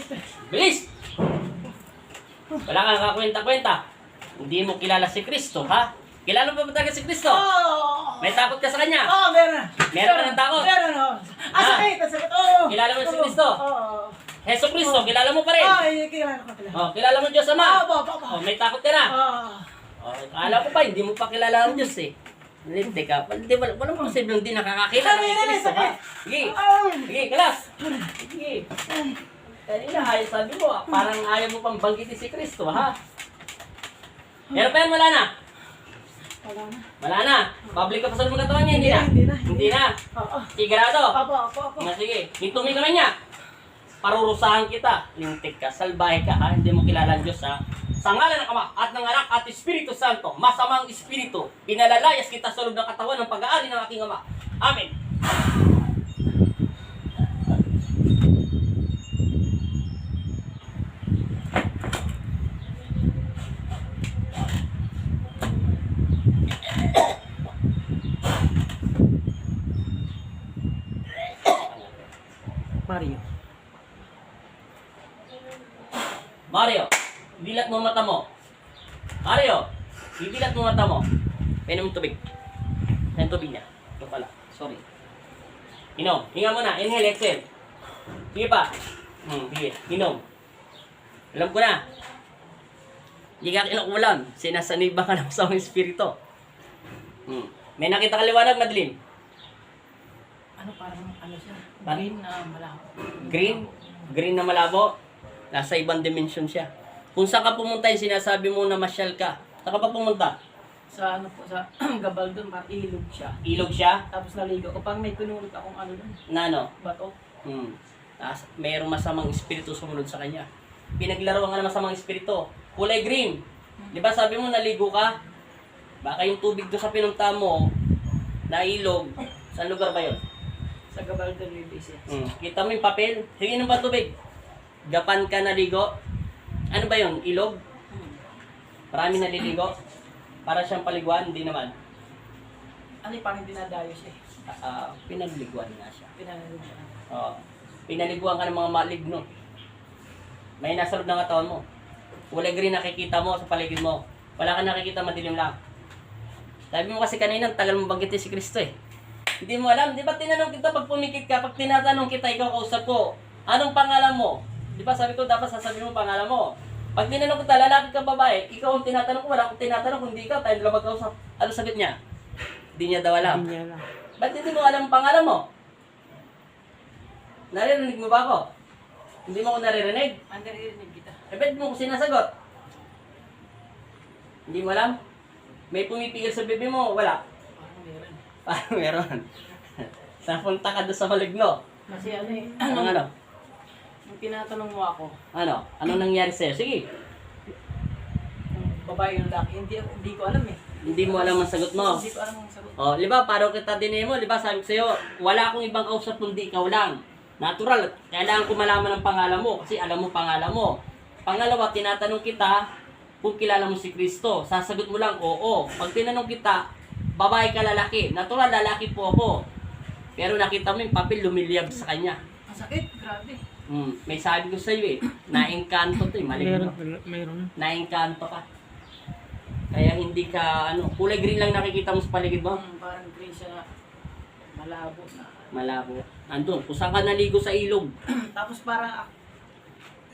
sakit. Bilis! Wala kang kakwenta-kwenta. Hindi mo kilala si Kristo, ha? Kilala mo ba talaga si Kristo? Oh! May takot ka sa Kanya? Oh, meron. Meron ka ng takot? Meron, oh. Ah. Sakit, sakit. Oh. Kilala mo si Kristo? Oo. Heso Kristo, kilala mo pa rin? Ay, kilala ko pala. Oh, kilala mo Diyos Ama? Opo. Oh, may takot ka na? Oo. Oh, akala ko pa, hindi mo pa kilala ang Diyos eh. Hindi ka, walang posibleng hindi nakakakilala ni Kristo, ha? Sige, sige, kalas! Sige. Kanina, ayaw sabi mo, parang ayaw mo pang banggitin si Kristo, ha? Pero pa yan, wala na. Wala na. Wala na. Public ka pa sa mga katawan niya, hindi na. Hindi na. Oo. Sigurado. Opo. Sige, hintumin kami niya. Parurusahan kita. Lintik ka, salbahe ka, ha? Hindi mo kilala ang Diyos, ha? Sa ngalan ng Ama at ng Anak at Espiritu Santo, masamang Espiritu, pinalalayas kita sa loob ng katawan ng pag-aari ng aking Ama. Amen. Mario, dilat mo mata mo. Mario, dilat mo mata mo. Painom ng tubig. Yan tubig niya. Ito pala. Sorry. Inom. Hinga mo na. Inhale, exhale. Sige pa. Sige. Inom. Alam ko na. Hindi ka kinukulam. Sinasaniba ka ng masamang espiritu. May nakita ka liwanag, madilim. Ano, parang ano siya? Parang- Green na malabo. Green? Green na malabo? Nasa ibang dimension siya. Kung saan ka pumunta, yung sinasabi mo na masyal ka. Saan ka pa pumunta? Sa ano po, sa gabal doon, parang ilog siya. Ilog siya? Tapos naligo ko. Pag may pinulot akong ano doon, Na ano? bato. Mayroong masamang espiritu sumunod sa kanya. Pinaglaruan ka ng masamang espiritu. Kulay green. Di ba sabi mo naligo ka? Baka yung tubig doon sa pinunta mo, na ilog. Saan lugar ba yun? Sa gabal doon, may base. Kita mo yung papel? Sige nung ba tubig? Gapan ka naligo? Ano ba yun? Ilog? Marami naliligo? Para siyang paliguan? Hindi naman. Ano parang dinadayo siya eh. Pinagliguan nga siya. Pinanalo siya. Pinaliguan ka ng mga maligno. May nasa loob ng katawan mo. Kulay green nakikita mo sa paligid mo. Wala kang nakikita, madilim lang. Sabi mo kasi kanina, tagal mo banggitin si Kristo eh. Hindi mo alam. Di ba tinanong kita pag pumikit ka, pag tinatanong kita, ikaw kausap ko, anong pangalan mo? Di ba sabi ko, dapat sasabihin mo pangalan mo. Pag tinanong kita, lalaki ka babae, ikaw ang tinatanong ko, wala akong tinatanong, kung hindi ikaw, tayo dalawa magkausap. Ano sagot niya? Hindi niya daw alam. Hindi niya alam. Ba't hindi mo alam ang pangalan mo? Naririnig mo ba ako? Hindi mo ako naririnig? Naririnig kita. Eh, ba't mo ko sinasagot? Hindi mo alam? May pumipigil sa bebe mo? Wala. Parang meron. Parang meron. Napunta ka doon sa maligno. Kasi ano eh, Anong ano? nung tinatanong mo ako, Ano? Anong nangyari sa'yo? Sige. kung babae yung lalaki, hindi ko alam eh. Hindi mo alam ang sagot mo. Hindi ko alam ang sagot. Oh, di ba, parang kita din mo, di ba, sabi ko sa'yo, wala akong ibang kausap kundi ikaw lang. Natural, kailangan ko malaman ang pangalan mo kasi alam mo pangalan mo. Pangalawa, tinatanong kita kung kilala mo si Kristo. Sasagot mo lang, oo. Pag tinanong kita, babae ka lalaki. Natural, lalaki po ako. Pero nakita mo yung papel lumiliyab sa kanya. Ang sakit, grabe. May sabi ko sa'yo eh, naengkanto to eh, maligno. Meron. Naengkanto ka. Kaya hindi ka, kulay green lang nakikita mo sa paligid mo. Parang green siya na malabo na. Malabo. Andun, kung saan ka naligo sa ilog. Tapos parang,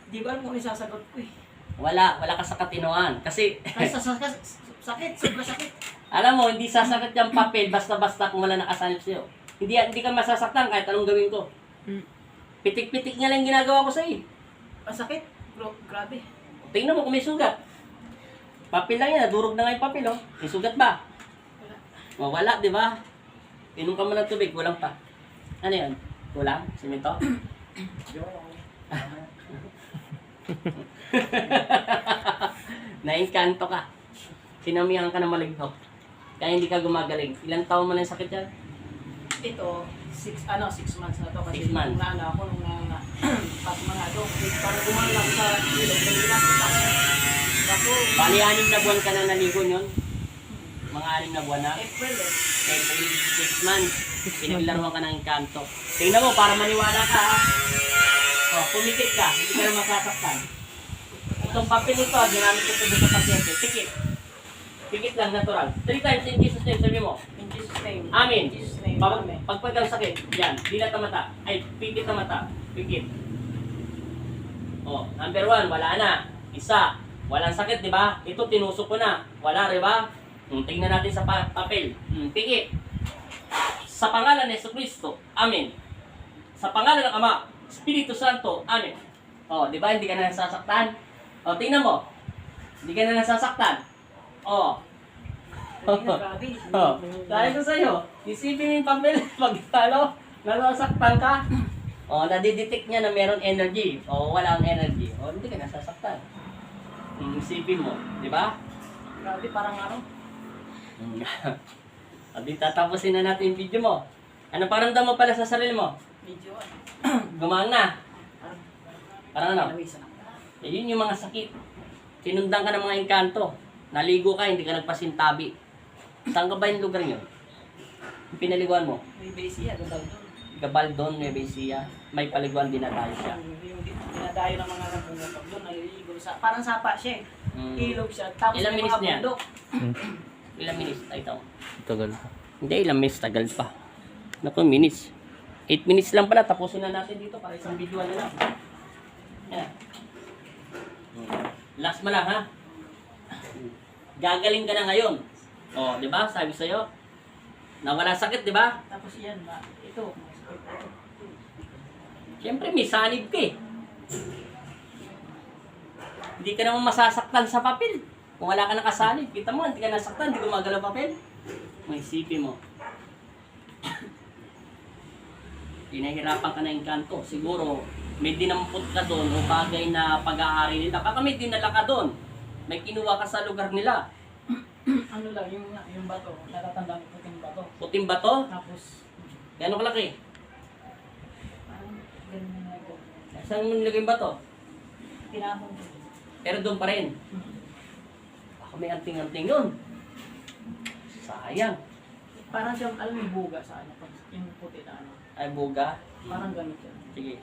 di ba alam kung ano yung sasagot ko eh. Wala ka sa katinoan. Kasi, Kasi sakit, sobrang sakit. alam mo, hindi sasagat yung papel basta-basta kung wala nakasanip sa'yo. Hindi ka masasaktan kahit anong gawin ko. Pitik-pitik nga lang ginagawa ko sa'yo. Ang sakit, grabe. Tingnan mo kung may sugat. Papel lang yan, nadurog na nga yung papel, oh. May sugat ba? Wala. Wala, di ba? Inom ka mo ng tubig, kulang pa. Ano yun? Kulang? Simento? Naengkanto ka. Sinamihan ka ng maligno. Kaya hindi ka gumagaling. Ilang taon mo na yung sakit yan? Ito, 6 months na to kasi 6 months. nung naano ako nung pas mga ano, parang gumana ako sa ilog, nagbilang ko ako. Bali, 6 na buwan ka na naligo yun? Mga 6 na buwan na? April eh. Every 6 months, pinaglaruan ka ng engkanto. Tingnan mo, para maniwala ka ha. Oh, pumikit ka, hindi ka na masasaktan. Itong papel nito, ginamit ko ito sa pasyente. Pikit. Pikit lang, natural. 3 times in Jesus name, sabi mo. In Jesus' name. Amen. In Jesus' name. Pag Amen. pagpagang sakit, yan, dilat ang mata. Ay, pikit ang mata. Pikit. Oh, number 1, wala na. Isa, walang sakit, di ba? Ito, tinusok ko na. Wala, di ba? Tingnan natin sa papel. Pikit. Sa pangalan ni Jesucristo, Amen. Sa pangalan ng Ama, Espiritu Santo, Amen. Oh, di ba? Hindi ka na nasasaktan. Oh, tingnan mo. Hindi ka na nasasaktan. Oh. Hindi na, grabe. Oh, dahil ko sa'yo, isipin mo yung papel, pag nasasaktan ka, oh, nadidetect niya na meron energy, o walang energy, o hindi ka nasasaktan. Isipin mo, di ba? Grabe, parang ano. At di tatapusin na natin yung video mo. Ano pakiramdam mo pala sa sarili mo? Medyo ano. Gumaan na. Parang Parang ano? lamisa na. Yun yung mga sakit. Sinundan ka ng mga engkanto. Naligo ka, hindi ka nagpasintabi. Saan ka ba yung lugar yun? Yung pinaliguan mo? May base yan. Ganda doon. Gabaldon, Nueva Ecija. May paliguan din na tayo siya. Yung dinadayo ng mga nagpumutok doon. Naliligo sa. Parang sapa siya eh. Ilog siya. Tapos Ilang may minutes mga niya? bundok. Ilang minutes? Ay, ito. Tagal pa. Hindi, ilang minutes. Tagal pa. Naku, minutes. 8 minutes lang pala. Tapusin na natin dito para isang video na lang. Yan. Last mo lang, ha? Gagaling ka na ngayon. O, di ba? Sabi sa'yo. Na wala sakit, di ba? Tapos yan. Ito. Siyempre, may sanib ka eh. Hindi ka naman masasaktan sa papel. Kung wala ka nakasanib, kita mo, hindi ka nasaktan, hindi gumagalaw papel. May isipin mo. Pinahirapan ka na yung kanto. Siguro, may dinampot ka doon o bagay na pag-aari nila. Baka may dinala ka doon. May kinuha ka sa lugar nila. Ano lang, yung bato. Natatanda ko puting bato. Puting bato? Tapos, Gano'ng kalaki? parang ganun na ito. Saan mo nilagay yung bato? Tinapon ko. Pero doon pa rin. Baka may anting-anting yun. Sayang. Parang siyang, alam mo yung buga sa ano. Yung puti na ano. Ay, buga. Parang ganito yan. Sige.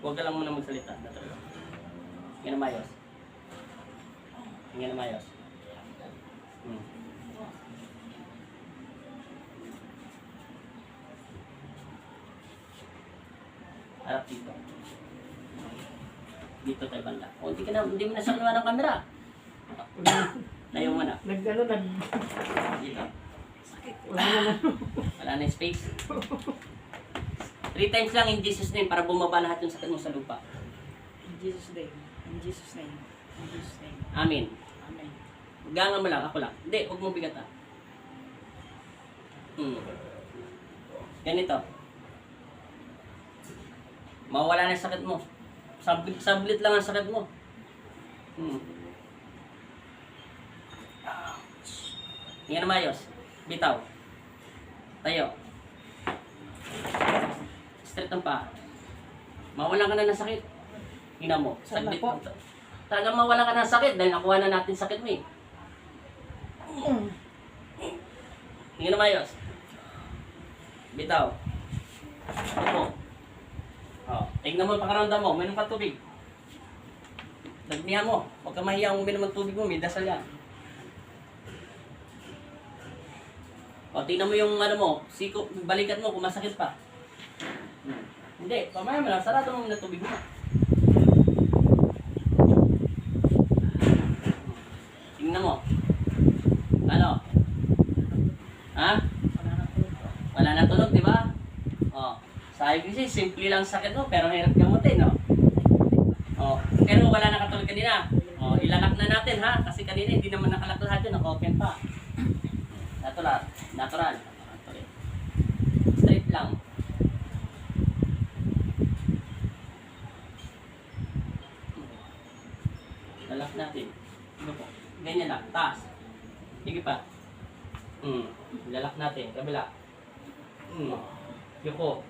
Huwag ka lang muna magsalita. Tingnan na mayos. Tingnan na mayos. Harap dito. Dito tayo banda. O, hindi mo na sa ng camera. Layo mo na. Nagano, Dito. sakit. Wala naman. Wala na yung space. 3 times lang in Jesus name para bumaba lahat yung sakit mo sa lupa. In Jesus' name. In Jesus' name. In Jesus' name. Amen. Amen. Gangan mo lang, ako lang. Hindi, huwag mo bigat, ha. Ganito. Mawala na yung sakit mo. Sablit lang ang sakit mo. Tingnan na mayos. Bitaw. Tayo. Straight ang paa. Mawala ka na ng sakit. Tingnan mo. Saan na Saglit po? lang. Talagang mawala ka ng sakit dahil nakuha na natin sakit mo eh. Tingnan na mayos. Bitaw. Opo. Oh, tingnan mo ang pakaramdam mo. Uminom ka tubig. Dagmihan mo. Huwag ka mahiya kung uminom ng tubig mo. May dasal yan. O, tingnan mo yung ano mo. Siko, balikat mo kung masakit pa. Hindi. Pamaya mo lang. Sarado mo muna tubig mo. Tingnan mo. Ano? Ha? Wala na po. Wala na tunog, di ba? Oh, sabi kasi, simple lang sakit mo, pero hirap gamutin, no? Oh, pero wala na katulad kanina. Oh, ilalak na natin, ha? Kasi kanina hindi naman nakalak lahat yun, naka-open pa. Natural. Natural. Straight lang. Lalak natin. Ano po? Ganyan lang, taas. Sige pa. Lalak natin, kabila. Yuko.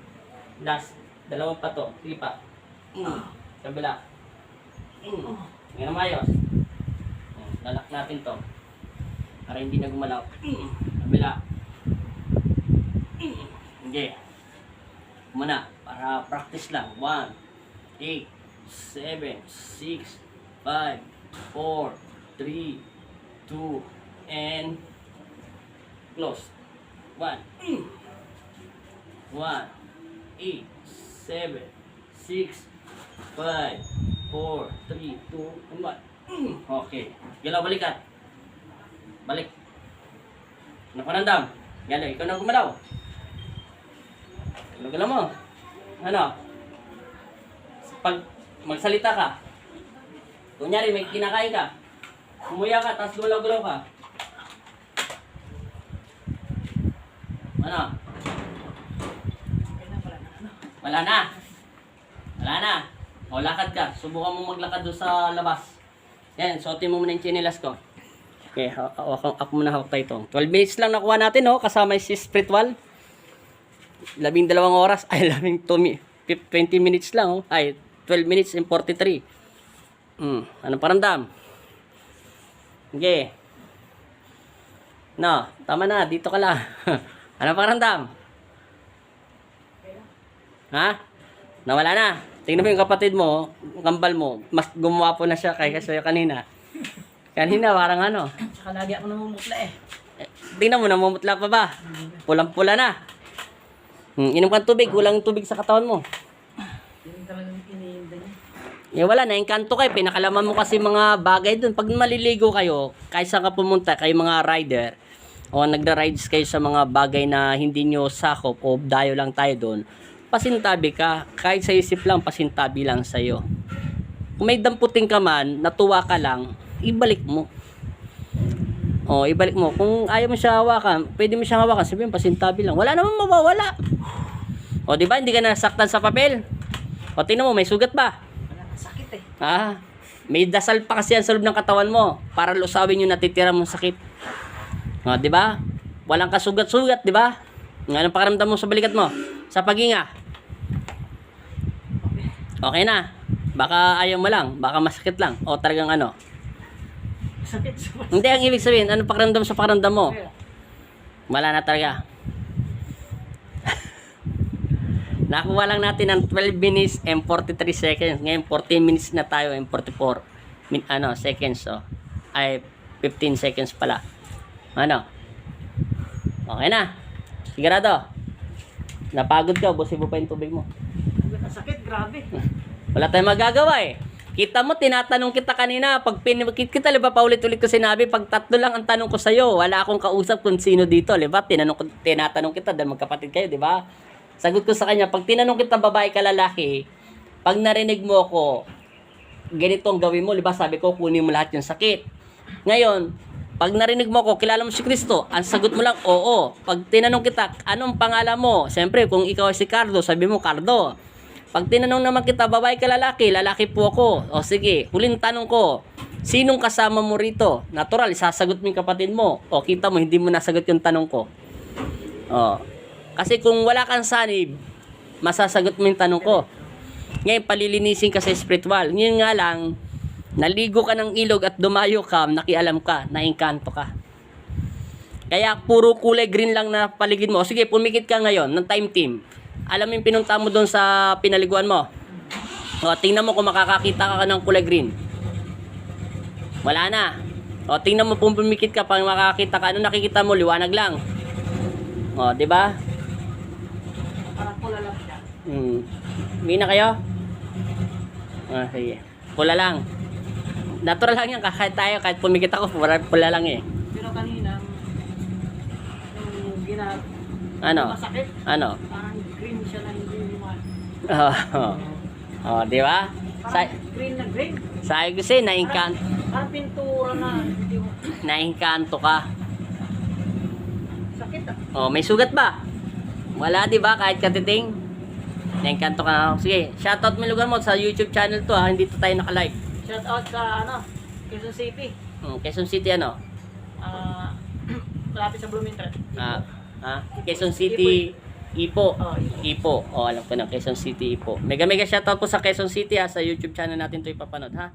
Last. Dalawang pa to. Sige pa. Kabila. Ngayon na mayos. Lalak natin to. Para hindi na gumalaw. Kabila. Okay. Muna. Para practice lang. 1, 8, 7, 6, 5, 4, 3, 2, and close. 1, 1, 8, 7, 6, 5, 4, 3, 2, and 1. Okay. Galaw, balikat. Balik. Ano pa nandam? Galaw, ikaw na gumalaw. Galaw mo. Ano? Pag magsalita ka, kunyari may kinakain ka, umuya ka, tapos gulaw-gulaw ka. Ano? Wala na. Wala na. O, lakad ka. Subukan mo maglakad doon sa labas. Yan, suotin mo muna yung chinelas ko. Okay, ako muna hawak tayo ito. 12 minutes lang nakuha natin, no? Kasama yung si spiritual. 12 oras. Ay, 20 minutes lang, oh. Ay, 12 minutes and 43. Anong paramdam? Okay. No, tama na. Dito ka lang. Anong paramdam? Ha? Nawala na. Tingnan mo yung kapatid mo, yung kambal mo, mas gumawa po na siya kaysa kanina. Kanina parang ano. Saka lagi ako namumutla eh. Tingnan mo, namumutla pa ba? Pulang-pula na. Inom kang tubig, kulang tubig sa katawan mo. Yun talagang iniinda niya. Eh wala, naengkanto kayo. Pinakalaman mo kasi mga bagay dun. Pag maliligo kayo, kaysa ka pumunta, kayo mga rider, o nagra-rides kayo sa mga bagay na hindi nyo sakop o dayo lang tayo dun, pasintabi ka. Kahit sa isip lang, pasintabi lang sa'yo. Kung may damputing ka man, natuwa ka lang, ibalik mo. O, ibalik mo. Kung ayaw mo siya hawakan, pwede mo siya hawakan, sabihin, pasintabi lang. Wala namang mawawala. O, di ba? Hindi ka nasaktan sa papel. O, tingnan mo, may sugat ba? Wala, sakit eh. May dasal pa kasi yan sa loob ng katawan mo para lusawin yung natitira mong sakit. O, di ba? Walang kasugat-sugat, di ba? Anong pakiramdam mo sa balikat mo? Sa paghinga? Okay na. Baka ayaw mo lang. Baka masakit lang. O talagang ano? Sakit. Hindi, ang ibig sabihin, anong pakiramdam sa pakiramdam mo? Wala na talaga. Nakuha lang natin ng 12 minutes and 43 seconds. Ngayon, 14 minutes na tayo and 44 seconds. So, ay, 15 seconds pala. Ano? Okay na. Sigurado. Napagod ka, busin mo pa yung tubig mo. Sakit, grabe. Wala tayong magagawa eh. Kita mo, tinatanong kita kanina. Pag kita, liba, paulit-ulit ko sinabi, pag tatlo lang ang tanong ko sa'yo, wala akong kausap kung sino dito, liba? Tinatanong kita, dahil magkapatid kayo, di ba? Sagot ko sa kanya, pag tinanong kita babae ka lalaki, pag narinig mo ko, ganito ang gawin mo, liba? Sabi ko, kunin mo lahat yung sakit. Ngayon, pag narinig mo ko, kilala mo si Kristo, ang sagot mo lang, oo. Pag tinanong kita, anong pangalan mo? Siyempre, kung ikaw ay si Cardo, sabi mo, Cardo. Pag tinanong naman kita, babae ka lalaki, lalaki po ako. O sige, huling tanong ko, sinong kasama mo rito? Natural, sasagot mo yung kapatid mo. O kita mo, hindi mo nasagot yung tanong ko. O, kasi kung wala kang sanib, masasagot mo yung tanong ko. Ngayon, palilinisin ka sa spiritual. Ngayon nga lang, naligo ka ng ilog at dumayo ka, nakialam ka, naengkanto ka. Kaya puro kulay green lang na paligid mo. O sige, pumikit ka ngayon ng time team. Alam mo yung pinunta mo doon sa pinaliguan mo. O, tingnan mo kung makakakita ka ng kulay green. Wala na. O, tingnan mo kung pumikit ka pang makakakita ka. Ano nakikita mo? Liwanag lang. O, di ba? Parang pula lang siya. Hindi na kayo? Sige. Pula lang. Natural lang yan. Kahit tayo, kahit pumikit ako, pula lang eh. Pero kanina, yung Ano? masakit, Ano? parang green siya na hindi liwan. Di ba? Parang green na green. Sabi ko sa'yo, naengkanto. Parang pintura na. Hindi mo. Naengkanto ka. Sakit ah. Oh, may sugat ba? Wala, di ba? Kahit katiting. Naengkanto ka na. Sige, shoutout mo yung lugar mo sa YouTube channel to ha. Hindi to tayo naka-live. Shout out sa Quezon City. Quezon City ano? Malapit sa Bloomington. Quezon City, Ipo. Oh, Ipo. Oh, alam ko na, Quezon City, Ipo. Mega shoutout po sa Quezon City ha. Sa YouTube channel natin to ipapanood ha.